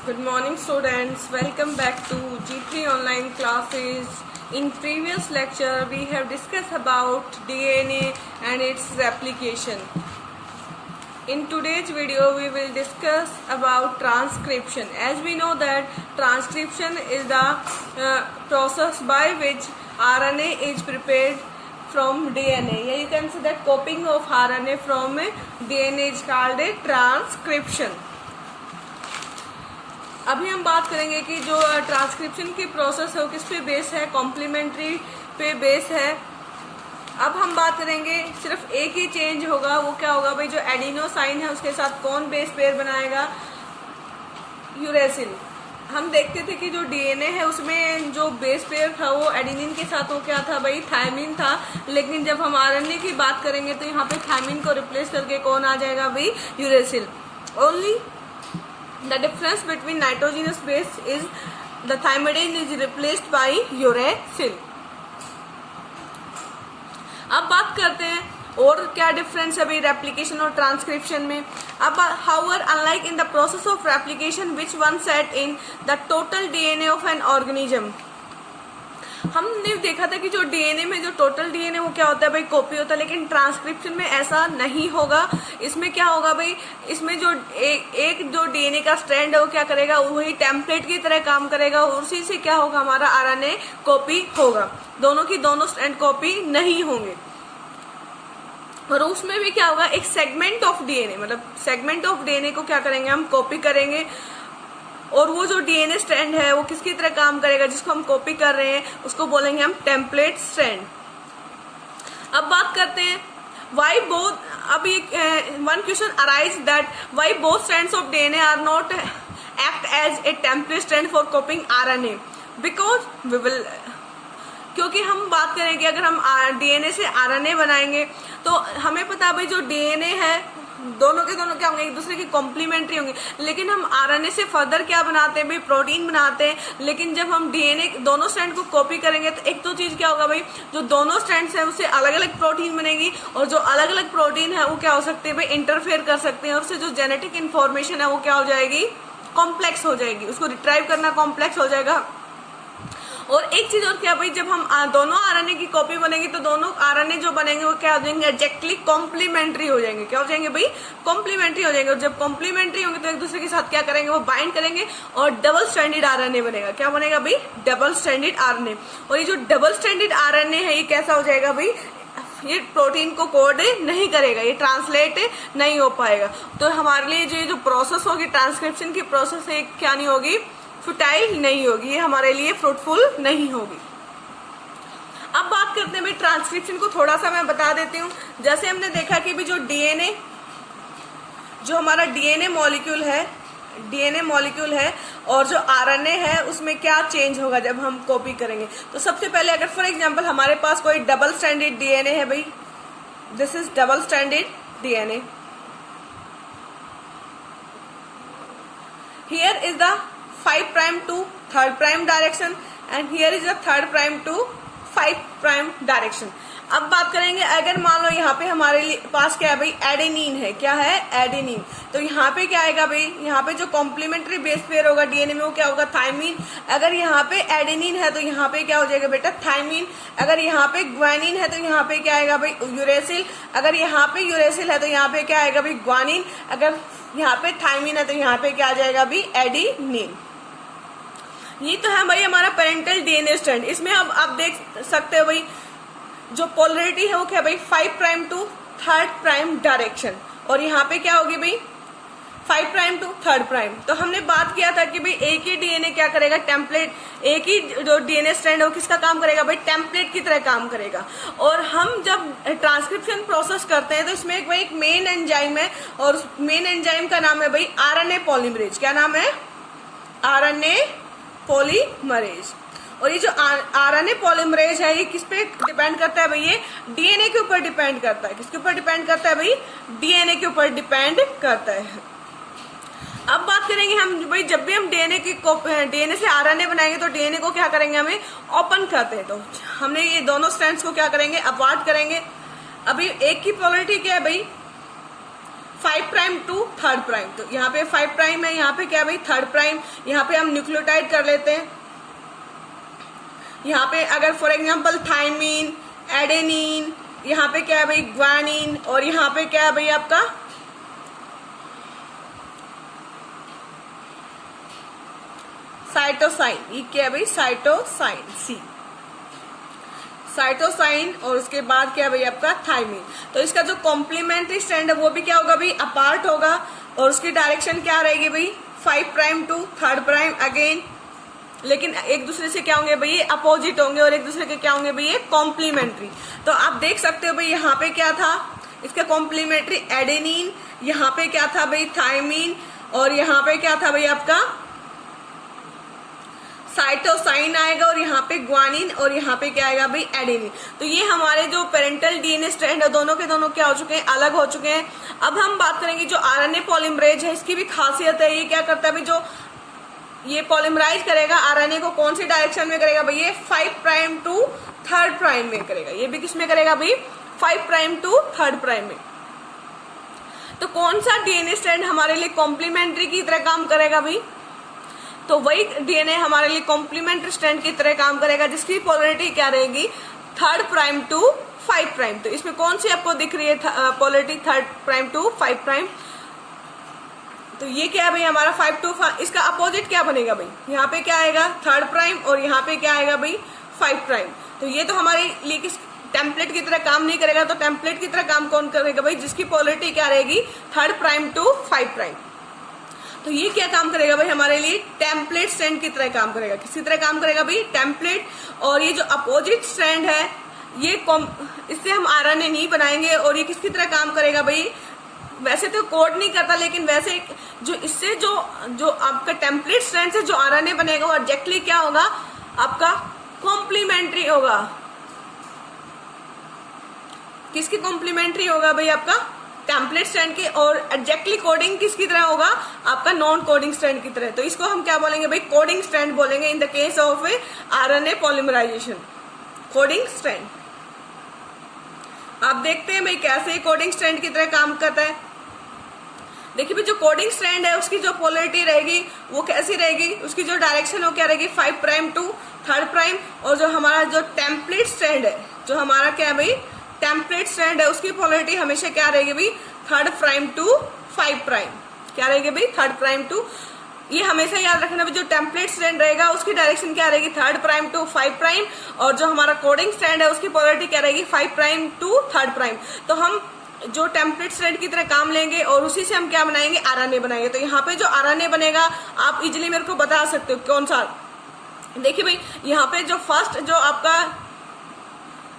Good morning students, welcome back to G3 online classes. In previous lecture we have discussed about DNA and its replication. In today's video we will discuss about transcription. As we know that transcription is the process by which RNA is prepared from DNA. You can say that copying of RNA from DNA is called a transcription. अभी हम बात करेंगे कि जो transcription की process है वो किस पे बेस है, कॉम्प्लीमेंट्री पे बेस है. अब हम बात करेंगे सिर्फ एक ही चेंज होगा, वो क्या होगा भाई, जो एडिनोसाइन है उसके साथ कौन बेस पेयर बनाएगा, यूरेसिल. हम देखते थे कि जो डीएनए है उसमें जो बेस पेयर था वो एडिनिन के साथ वो क्या था भाई, थायमिन था. लेकिन जब हम आरएनए की बात करेंगे तो यहाँ पे थायमिन को रिप्लेस करके कौन आ जाएगा भाई, uracil. Only the difference between nitrogenous base is the thymidine is replaced by uracil. अब बात करते हैं और क्या डिफरेंस है भाई रेप्लिकेशन और ट्रांसक्रिप्शन में. अब however unlike in the process of replication which one set in the total DNA of an organism, हमने देखा था कि जो डीएनए में जो टोटल डीएनए वो क्या होता है भाई, कॉपी होता है. लेकिन ट्रांसक्रिप्शन में ऐसा नहीं होगा. इसमें क्या होगा भाई, इसमें जो एक जो डीएनए का स्ट्रैंड है वो क्या करेगा, वही टेम्पलेट की तरह काम करेगा और उसी से क्या होगा, हमारा आरएनए कॉपी होगा. दोनों की दोनों स्ट्रैंड कॉपी नहीं होंगे. और उसमें भी क्या होगा, एक सेगमेंट ऑफ डीएनए, मतलब सेगमेंट ऑफ डीएनए को क्या करेंगे, हम कॉपी करेंगे. और वो जो डीएनए स्ट्रैंड है वो किसकी तरह काम करेगा, जिसको हम कॉपी कर रहे हैं उसको बोलेंगे हम टेम्पलेट स्ट्रैंड. अब बात करते हैं वाई बोथ. अब one question arise that why both strands of DNA are not act as a template strand for copying RNA. Because we will, क्योंकि हम बात करेंगे अगर हम डीएनए से आरएनए बनाएंगे तो हमें पता है भाई जो डीएनए है दोनों के दोनों क्या होंगे, एक दूसरे की कॉम्प्लीमेंट्री होंगे. लेकिन हम आरएनए से फर्दर क्या बनाते हैं भाई, प्रोटीन बनाते हैं. लेकिन जब हम डीएनए दोनों स्ट्रैंड को कॉपी करेंगे तो एक तो चीज क्या होगा भाई, जो दोनों स्ट्रैंड्स है उससे अलग अलग प्रोटीन बनेगी. और जो अलग अलग प्रोटीन है वो क्या हो सकते हैं भाई, इंटरफेयर कर सकते हैं. और उससे जो जेनेटिक इन्फॉर्मेशन है वो क्या हो जाएगी, कॉम्प्लेक्स हो जाएगी. उसको रिट्राइव करना कॉम्प्लेक्स हो जाएगा. और एक चीज और क्या भाई, जब हम दोनों आरएनए की कॉपी बनेगी तो दोनों आरएनए जो बनेंगे वो क्या हो जाएंगे, एग्जैक्टली कॉम्प्लीमेंट्री हो जाएंगे. क्या हो जाएंगे भाई, कॉम्प्लीमेंट्री हो जाएंगे. और जब कॉम्प्लीमेंट्री होंगे तो एक दूसरे के साथ क्या करेंगे, वो बाइंड करेंगे और डबल स्ट्रैंडेड आरएनए बनेगा. क्या बनेगा भाई, डबल स्ट्रैंडेड आरएनए. और ये जो डबल स्ट्रैंडेड आरएनए है ये कैसा हो जाएगा भाई, ये प्रोटीन को कोड नहीं करेगा, ये ट्रांसलेट नहीं हो पाएगा. तो हमारे लिए जो प्रोसेस होगी ट्रांसक्रिप्शन की प्रोसेस है क्या नहीं होगी, फुटाइल नहीं होगी, ये हमारे लिए फ्रूटफुल नहीं होगी. अब बात करते हैं भाई ट्रांसक्रिप्शन को, थोड़ा सा मैं बता देती हूँ. जैसे हमने देखा कि भी जो डीएनए, जो हमारा डीएनए मॉलिक्यूल है और जो आरएनए है उसमें क्या चेंज होगा जब हम कॉपी करेंगे. तो सबसे पहले अगर फॉर एग्जांपल हमारे पास कोई डबल स्ट्रैंडेड डीएनए है भाई, this is double stranded DNA. Here is the 5' to 3' direction and here is the 3' to 5' direction. अब बात करेंगे अगर मान लो यहाँ पे हमारे पास क्या है भाई, एडेनिन है. क्या है, एडेनिन. तो यहाँ पे क्या आएगा भाई, यहाँ पे जो कॉम्प्लीमेंट्री बेस पेयर होगा डीएनए में वो क्या होगा, थायमिन. अगर यहाँ पे एडेनिन है तो यहाँ पे क्या हो जाएगा बेटा, थायमिन. अगर यहाँ पे ग्वानिन है तो यहाँ पे क्या आएगा भाई, यूरेसिल. अगर यहाँ पे यूरेसिल है तो यहाँ पे क्या आएगा भाई, ग्वानिन. अगर यहाँ पे थायमिन है तो यहाँ पे क्या आ जाएगा भाई, एडेनिन. ये तो है भाई हमारा पेरेंटल डीएनए स्ट्रैंड. इसमें अब आप देख सकते हो भाई जो पोलरिटी है वो क्या भाई, 5' to 3' डायरेक्शन. और यहाँ पे क्या होगी भाई, 5' to 3'. तो हमने बात किया था कि भाई एक ही डीएनए क्या करेगा, टेम्पलेट. एक ही जो डीएनए स्ट्रैंड है वो किसका काम करेगा भाई, टेम्पलेट की तरह काम करेगा. और हम जब ट्रांसक्रिप्शन प्रोसेस करते हैं तो इसमें एक मेन एंजाइम है और मेन एंजाइम का नाम है भाई आरएनए पॉलीमरेज. क्या नाम है, आरएनए पॉलीमरेज. और ये जो आरएनए पॉलीमरेज है ये किस पे डिपेंड करता है भाई, ये डीएनए के ऊपर डिपेंड करता है. किसके ऊपर डिपेंड करता है भाई, डीएनए के ऊपर डिपेंड करता है. अब बात करेंगे हम भाई, जब भी हम डीएनए से आरएनए बनाएंगे तो डीएनए को क्या करेंगे, हमें ओपन करते हैं. तो हमने ये दोनों स्ट्रैंड्स को क्या करेंगे, अपवार्ट करेंगे. अभी एक की पोलरिटी क्या है भाई, 5 प्राइम टू 3 प्राइम। तो यहाँ पे 5 प्राइम है, यहाँ पे क्या भाई 3 प्राइम। यहाँ पे हम न्यूक्लियोटाइड कर लेते हैं। यहाँ पे अगर फॉर एग्जांपल थाइमीन, एडेनिन, यहाँ पे क्या है भाई ग्वानिन, और यहाँ पे क्या है भाई आपका साइटोसाइन। ये क्या है भाई साइटोसाइन, सी साइटोसाइन, और उसके बाद क्या है भाई आपका थाइमीन। तो इसका जो कॉम्प्लीमेंट्री स्ट्रैंड है वो भी क्या होगा भाई अपार्ट होगा, और उसकी डायरेक्शन क्या रहेगी भाई 5 प्राइम टू 3 प्राइम अगेन, लेकिन एक दूसरे से क्या होंगे भाई ये अपोजिट होंगे, और एक दूसरे के क्या होंगे भाई ये कॉम्प्लीमेंट्री। तो आप देख सकते हो भाई यहाँ पे क्या था इसका कॉम्प्लीमेंट्री एडेनिन, यहाँ पे क्या था भाई थाइमीन, और यहाँ पे क्या था भाई आपका साइटोसाइन आएगा, और यहाँ पे ग्वानिन, और यहाँ पे क्या आएगा भाई एडेनिन। तो ये हमारे जो पेरेंटल डीएनए स्ट्रैंड है दोनों के दोनों क्या हो चुके हैं अलग हो चुके हैं। अब हम बात करेंगे जो आरएनए पॉलीमरेज है, इसकी भी खासियत है। ये क्या करता है भाई जो ये पॉलीमराइज करेगा आरएनए को कौन सी डायरेक्शन में करेगा भाई ये 5 प्राइम टू 3 प्राइम में करेगा। ये भी किस में करेगा भाई 5 प्राइम टू 3 प्राइम में। तो कौन सा डीएनए स्ट्रैंड हमारे लिए कॉम्प्लीमेंट्री की तरह काम करेगा भाई, तो वही डीएनए हमारे लिए कॉम्प्लीमेंट्री स्ट्रैंड की तरह काम करेगा जिसकी पोलरिटी क्या रहेगी 3 प्राइम टू 5 प्राइम। तो इसमें कौन सी आपको दिख रही है पोलरिटी 3 प्राइम टू 5 प्राइम। तो ये क्या है भाई हमारा 5 टू 5, इसका अपोजिट क्या बनेगा भाई यहाँ पे क्या आएगा 3 प्राइम, और यहाँ पे क्या आएगा भाई 5 प्राइम। तो ये तो हमारे लिए किस टेम्पलेट की तरह काम नहीं करेगा। तो टेम्पलेट की तरह काम कौन करेगा भाई जिसकी पोलरिटी क्या रहेगी 3 प्राइम टू 5 प्राइम। तो ये क्या काम करेगा भाई हमारे लिए टेम्पलेट स्ट्रैंड की तरह काम करेगा। किसी तरह काम करेगा भाई टेम्पलेट। और ये जो अपोजिट स्ट्रैंड है ये इससे हम आरएनए नहीं बनाएंगे, और ये किसकी तरह काम करेगा भाई वैसे तो कोड नहीं करता, लेकिन वैसे जो इससे जो आपका टेम्पलेट स्ट्रैंड से जो आरएनए बनेगा वो एग्जैक्टली क्या होगा आपका कॉम्प्लीमेंट्री होगा। किसकी कॉम्प्लीमेंट्री होगा भाई आपका टेम्पलेट स्ट्रैंड के, और एग्जैक्टली कोडिंग किसकी तरह होगा आपका नॉन कोडिंग स्ट्रैंड की तरह। तो इसको हम क्या बोलेंगे भाई कोडिंग स्ट्रैंड बोलेंगे in the case of a RNA polymerization, coding strand. आप देखते हैं भाई कैसे कोडिंग स्ट्रैंड की तरह काम करता है। देखिए भाई जो कोडिंग स्ट्रैंड है उसकी जो पोलरिटी रहेगी वो कैसी रहेगी, उसकी जो डायरेक्शन हो क्या रहेगी 5 प्राइम टू 3 प्राइम, और जो हमारा जो टेम्पलेट स्ट्रैंड है जो हमारा क्या है भाई टेम्पलेट स्ट्रैंड है उसकी पोलरिटी हमेशा क्या रहेगी भाई 3 प्राइम टू 5 प्राइम। क्या रहेगी भाई 3 प्राइम टू, ये हमेशा याद रखना भी जो टेम्पलेट स्ट्रैंड रहेगा उसकी डायरेक्शन क्या रहेगी 3 प्राइम टू 5 प्राइम, और जो हमारा कोडिंग स्ट्रैंड है उसकी पोलरिटी क्या रहेगी 5 प्राइम टू 3 प्राइम। तो हम जो टेम्पलेट स्ट्रैंड की तरह काम लेंगे और उसी से हम क्या बनाएंगे आरएनए बनाएंगे। तो यहाँ पे जो आरएनए बनेगा आप इजिली मेरे को बता सकते हो कौन सा। देखिए भाई यहाँ पे जो फर्स्ट जो आपका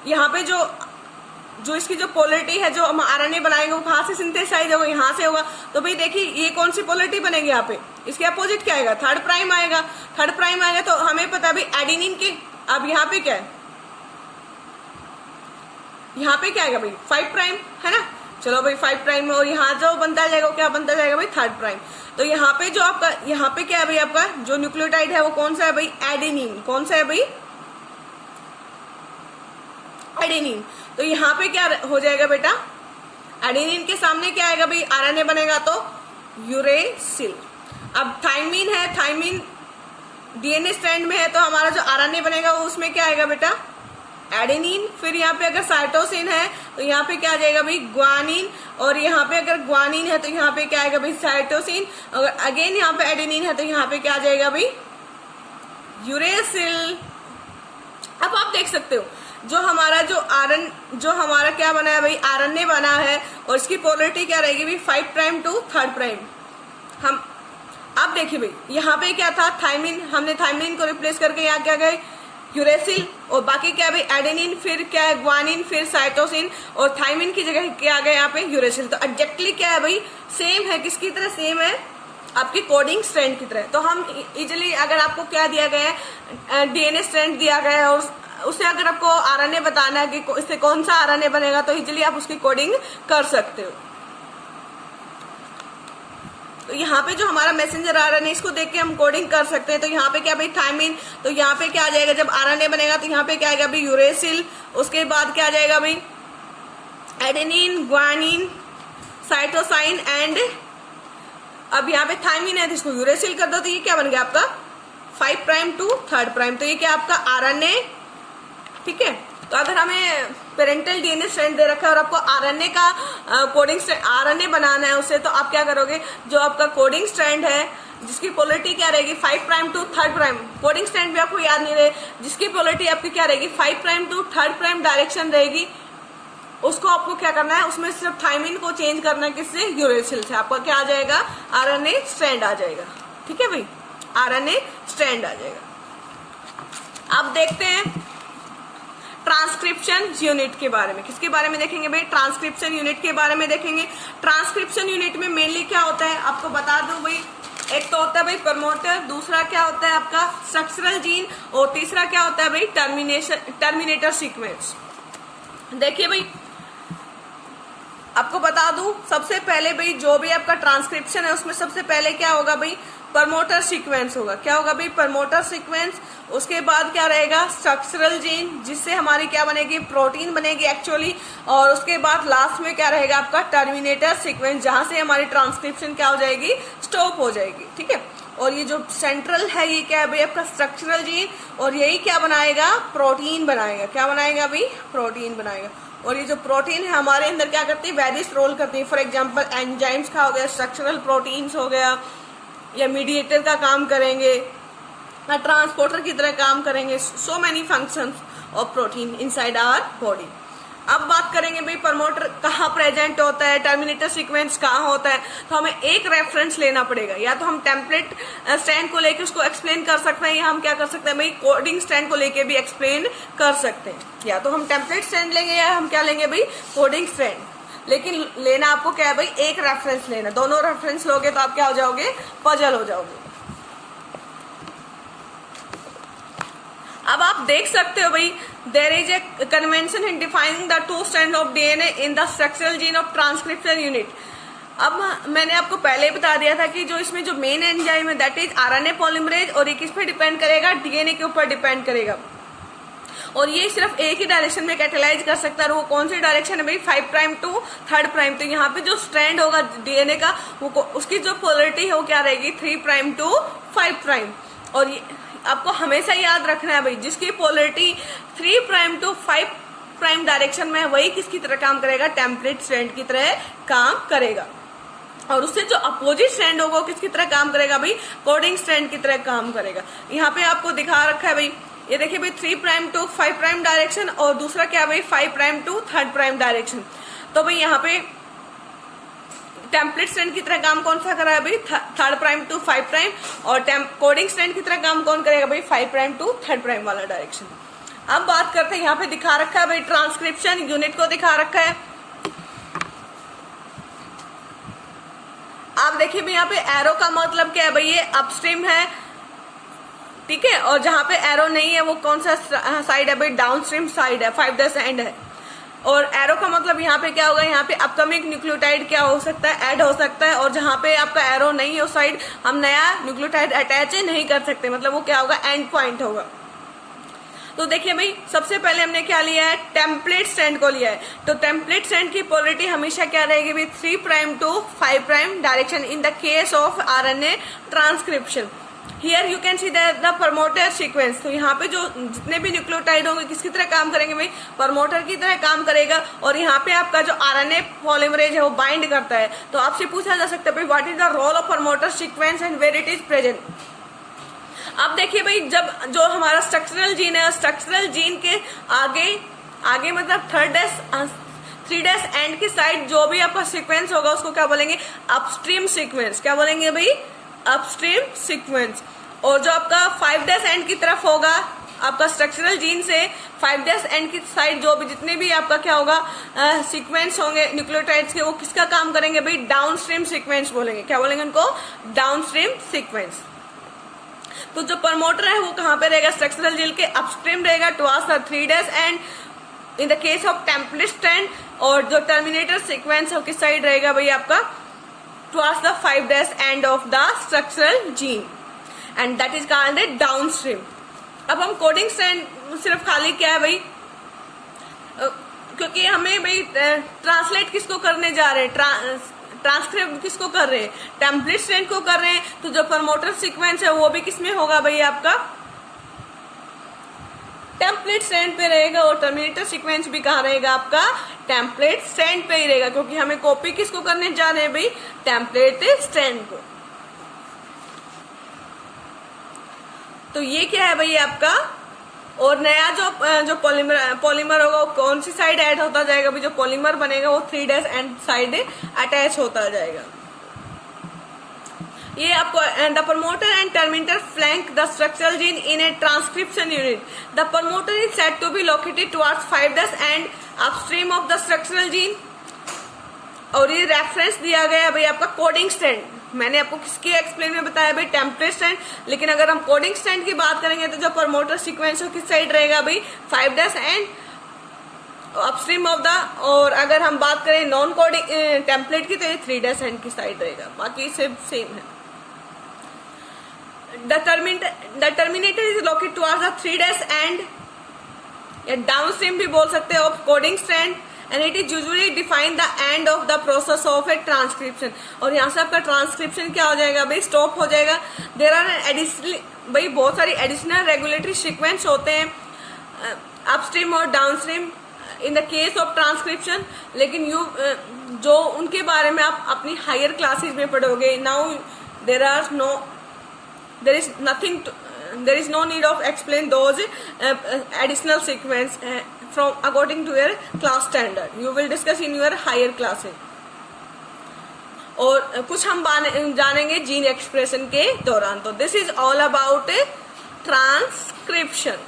यहाँ पे जो इसकी जो पोलरिटी है जो हम आरएनए बनाएंगे वो कहाँ से सिंथेसाइज होगा यहाँ से होगा। तो भाई देखिए ये कौन सी पोलरिटी बनेगी यहाँ पे, इसके अपोजिट क्या आएगा 3 प्राइम आएगा। 3 प्राइम आएगा तो हमें पता है भाई एडेनिन की, अब यहाँ पे क्या है यहाँ पे क्या आएगा भाई 5 प्राइम है ना। चलो भाई 5 प्राइम में, और यहाँ जो बनता जाएगा वो क्या बनता जाएगा भाई 3 प्राइम। तो यहाँ पे जो आपका यहाँ पे क्या है भाई आपका जो न्यूक्लियोटाइड है वो कौन सा है भाई एडेनिन। कौन सा है भाई एडेनिन। तो यहाँ पे क्या हो जाएगा बेटा एडेनिन के सामने क्या आएगा भाई आरएनए बनेगा तो यूरेसिल। अब थाइमीन है, थाइमीन डीएनए स्ट्रैंड में है तो हमारा जो आरएनए बनेगा वो उसमें क्या आएगा बेटा एडेनिन। फिर यहाँ पे अगर साइटोसिन है तो यहाँ पे क्या आ जाएगा भाई ग्वानिन, और यहाँ पे अगर ग्वानिन है तो यहाँ पे क्या आएगा भाई साइटोसिन। अगर अगेन यहाँ पे एडेनिन है तो यहाँ पे क्या आ जाएगा भाई यूरेसिल। अब आप देख सकते हो जो हमारा क्या बना है भाई आरएनए बना है, और इसकी पोलरिटी क्या रहेगी भाई 5 प्राइम टू 3 प्राइम। हम अब देखिए भाई यहाँ पे क्या था थाइमिन, हमने थाइमिन को रिप्लेस करके यहाँ क्या गए यूरेसिल, और बाकी क्या भाई एडेनिन, फिर क्या है ग्वानिन, फिर साइटोसिन, और थाइमिन की जगह क्या आ गया यहाँ पे यूरेसिल। तो एग्जैक्टली क्या है भाई सेम है, किसकी तरह सेम है आपकी कोडिंग स्ट्रैंड की तरह। तो हम इजिली अगर आपको क्या दिया गया है डीएनए स्ट्रैंड दिया गया है और उससे अगर आपको आरएनए बताना है कि इससे कौन सा आरएनए बनेगा तो इजिली आप उसकी कोडिंग कर सकते हो। तो यहाँ पे जो हमारा मैसेंजर आरएनए इसको देख के हम कोडिंग कर सकते हैं। तो यहाँ पे क्या भाई थाइमिन, तो यहाँ पे क्या आ जाएगा जब आरएनए बनेगा तो यहाँ पे क्या आएगा भाई यूरेसिल, उसके बाद क्या आ जाएगा भाई एडेनिन, ग्वानिन, साइटोसाइन एंड, अब यहाँ पे थायमिन है तो इसको यूरेसिल कर दो तो ये क्या बन गया आपका 5 प्राइम टू 3 प्राइम, तो ये क्या आपका आरएनए। ठीक है, तो अगर हमें पेरेंटल डीएनए स्ट्रैंड दे रखा है और आपको आरएनए का कोडिंग आरएनए बनाना है उससे, तो आप क्या करोगे, जो आपका कोडिंग स्ट्रैंड है जिसकी पोलरिटी क्या रहेगी 5 prime to 3 prime, coding strand भी आपको याद नहीं रहे, जिसकी पोलरिटी आपकी क्या रहेगी 5 प्राइम टू 3 प्राइम डायरेक्शन रहेगी, उसको आपको क्या करना है, उसमें सिर्फ थायमिन को चेंज करना है, किससे, यूरेसिल से, आपका क्या आ जाएगा आरएनए स्ट्रैंड आ जाएगा। ठीक है भाई, आरएनए स्ट्रैंड आ जाएगा। अब देखते हैं ट्रांसक्रिप्शन यूनिट के बारे में। किसके बारे में देखेंगे भाई, ट्रांसक्रिप्शन यूनिट के बारे में देखेंगे। ट्रांसक्रिप्शन यूनिट में मेनली क्या होता है आपको बता दूं भाई, एक तो होता है भाई प्रमोटर, दूसरा क्या होता है आपका स्ट्रक्चरल जीन, और तीसरा क्या होता है भाई टर्मिनेटर सीक्वेंस। देखिए भाई आपको बता दूं, सबसे पहले भाई जो भी आपका ट्रांसक्रिप्शन है उसमें सबसे पहले क्या होगा भाई, प्रमोटर सीक्वेंस होगा। क्या होगा भाई, प्रमोटर सीक्वेंस। उसके बाद क्या रहेगा, स्ट्रक्चरल जीन, जिससे हमारी क्या बनेगी, प्रोटीन बनेगी एक्चुअली। और उसके बाद लास्ट में क्या रहेगा आपका टर्मिनेटर सीक्वेंस, जहां से हमारी ट्रांसक्रिप्शन क्या हो जाएगी, स्टॉप हो जाएगी। ठीक है, और ये जो सेंट्रल है ये क्या है भाई आपका स्ट्रक्चरल जीन, और यही क्या बनाएगा, प्रोटीन बनाएगा। क्या बनाएगा भाई, प्रोटीन बनाएगा। और ये जो प्रोटीन है हमारे अंदर क्या करती है, वेरियस रोल करती है। फॉर एग्जांपल एंजाइम्स का हो गया, स्ट्रक्चरल प्रोटीन्स हो गया, या मीडिएटर का काम करेंगे, या ट्रांसपोर्टर की तरह काम करेंगे। So many functions of protein inside our body. अब बात करेंगे भाई प्रमोटर कहाँ प्रेजेंट होता है, टर्मिनेटर सीक्वेंस कहाँ होता है, तो हमें एक रेफरेंस लेना पड़ेगा। या तो हम टेम्पलेट स्टैंड को लेकर उसको एक्सप्लेन कर सकते हैं, या हम क्या कर सकते हैं भाई कोडिंग स्टैंड को लेके भी एक्सप्लेन कर सकते हैं। या तो हम टेम्पलेट स्टैंड लेंगे या हम क्या लेंगे भाई कोडिंग स्टैंड, लेकिन लेना आपको क्या है भाई, एक रेफरेंस लेना। दोनों रेफरेंस लोगे तो आप क्या हो जाओगे, पजल हो जाओगे। अब आप देख सकते हो भाई, there is a convention in defining the 2 strand of DNA in the structural gene of transcription unit. अब मैंने आपको पहले ही बता दिया था कि जो इसमें जो मेन एंजाइम है दैट इज आरएनए पॉलीमरेज, और ये किस पे डिपेंड करेगा, डीएनए के ऊपर डिपेंड करेगा। और ये सिर्फ एक ही डायरेक्शन में कैटेलाइज कर सकता है, और वो कौन सी डायरेक्शन है भाई, 5 प्राइम टू 3 प्राइम। तो यहाँ पे जो स्ट्रैंड होगा डीएनए का, वो उसकी जो पोलरिटी है वो क्या रहेगी, 3 प्राइम टू 5 प्राइम। और ये आपको हमेशा याद रखना है भाई, जिसकी polarity 3 prime to 5 prime direction में है वही किसकी तरह काम करेगा, टेम्पलेट स्ट्रैंड की तरह काम करेगा। और उससे जो अपोजिट स्ट्रैंड होगा वो किसकी तरह काम करेगा भाई, कोडिंग स्ट्रैंड की तरह काम करेगा। यहाँ पे आपको दिखा रखा है भाई, ये देखिए भाई 3 प्राइम टू 5 प्राइम डायरेक्शन, और दूसरा क्या भाई 5 प्राइम टू 3 प्राइम डायरेक्शन। तो भाई यहाँ पे टेम्पलेट स्ट्रैंड की तरह काम कौन सा कर रहा है भाई, 3 प्राइम टू 5 प्राइम, और कोडिंग स्ट्रैंड की तरह काम कौन करेगा भाई, 5 प्राइम टू 3 प्राइम वाला डायरेक्शन। अब बात करते हैं, यहाँ पे दिखा रखा है भाई ट्रांसक्रिप्शन यूनिट को दिखा रखा है। आप देखिए भाई यहाँ पे एरो का मतलब क्या है भाई, ये अपस्ट्रीम है। ठीक है, और जहां पे एरो नहीं है वो कौन सा साइड है भाई, डाउनस्ट्रीम साइड है, 5' एंड है। और एरो का मतलब यहाँ पे क्या होगा, यहाँ पे अपकमिंग न्यूक्लियोटाइड क्या हो सकता है, ऐड हो सकता है। और जहां पे आपका एरो नहीं है उस साइड हम नया न्यूक्लियोटाइड अटैच नहीं कर सकते, मतलब वो क्या होगा, एंड पॉइंट होगा। तो देखिए भाई सबसे पहले हमने क्या लिया है, टेम्पलेट स्ट्रैंड को लिया है। तो टेम्पलेट स्ट्रैंड की पोलरिटी हमेशा क्या रहेगी भाई, 3 prime to 5 prime direction in the case of RNA transcription. Here you can see the promoter sequence. तो यहाँ पे जो जितने भी न्यूक्लियोटाइड होंगे किसकी तरह काम करेंगे भाई, प्रमोटर की तरह काम करेगा। और यहाँ पे आपका जो आरएनए पॉलीमरेज है वो बाइंड करता है। तो आपसे पूछा जा सकता है भाई what is the role of promoter sequence and where it is present. अब देखिए भाई, जब जो हमारा स्ट्रक्चरल जीन है, स्ट्रक्चरल जीन के आगे मतलब 3' एंड की साइड जो भी आपका सीक्वेंस होगा उसको क्या बोलेंगे, अपस्ट्रीम सीक्वेंस। क्या बोलेंगे भाई, अपस्ट्रीम सीक्वेंस। और जो आपका 5' एंड की तरफ होगा आपका स्ट्रक्चरल जीन से 5' एंड की साइड जो भी जितने भी आपका क्या होगा सीक्वेंस होंगे न्यूक्लियोटाइड्स के, वो किसका काम करेंगे भाई, डाउनस्ट्रीम सीक्वेंस बोलेंगे। क्या बोलेंगे उनको, डाउनस्ट्रीम सीक्वेंस। तो जो प्रमोटर है वो कहाँ पे रहेगा, स्ट्रक्चरल जीन के अपस्ट्रीम रहेगा towards the 3' and in the case of template strand. और जो टर्मिनेटर सीक्वेंस है किस साइड रहेगा भाई आपका, towards the 5' end of the structural gene and that is called a downstream। अब हम कोडिंग स्ट्रैंड सिर्फ खाली क्या है भाई, क्योंकि हमें भाई ट्रांसलेट किसको करने जा रहे हैं, ट्रांसक्रिप्ट किसको कर रहे हैं, टेम्पलेट स्ट्रैंड को कर रहे हैं, तो जो प्रमोटर सीक्वेंस है वो भी किसमें होगा भाई, आपका टेम्पलेट स्ट्रैंड पे रहेगा, और टर्मिनेटर सीक्वेंस भी कहाँ रहेगा, आपका टेम्पलेट स्ट्रैंड पे ही रहेगा, क्योंकि हमें कॉपी किसको करने जा रहे हैं भाई, टेम्पलेट स्ट्रैंड को। तो ये क्या है भाई आपका, और नया जो पॉलीमर होगा वो कौन सी साइड ऐड होता जाएगा भाई, जो पॉलीमर बनेगा वो 3' एंड साइड अटैच होता जाएगा। ये आपको the promoter and terminator flank the structural gene in a transcription unit. The promoter is said to be located towards 5' end upstream of the structural gene. और ये रेफरेंस दिया गया है भाई आपका कोडिंग स्ट्रैंड। मैंने आपको किसके एक्सप्लेन में बताया भाई, टेम्पलेट स्ट्रैंड, लेकिन अगर हम कोडिंग स्ट्रैंड की बात करेंगे तो जो प्रमोटर सीक्वेंस किस साइड रहेगा भाई, 5' एंड अपस्ट्रीम ऑफ द, और अगर हम बात करें नॉन कोडिंग टेम्पलेट की तो ये 3' एंड की साइड रहेगा, बाकी सब सेम है। The terminator is located towards the 3' end, या डाउनस्ट्रीम भी बोल सकते हैं, of coding strand, and it is usually define the end of the process of A transcription. और यहाँ से आपका ट्रांसक्रिप्शन क्या हो जाएगा भाई, स्टॉप हो जाएगा। देयर आर एडिशनल भाई बहुत सारी एडिशनल रेगुलेटरी सीक्वेंस होते हैं अपस्ट्रीम और downstream in the case of transcription, लेकिन जो उनके बारे में आप अपनी हायर क्लासेज में पढ़ोगे। Now there is no need of explain those additional sequence from according to your class standard. You will discuss in your higher classes. और कुछ हम जानेंगे जीन एक्सप्रेशन के दौरान। तो this is all about transcription.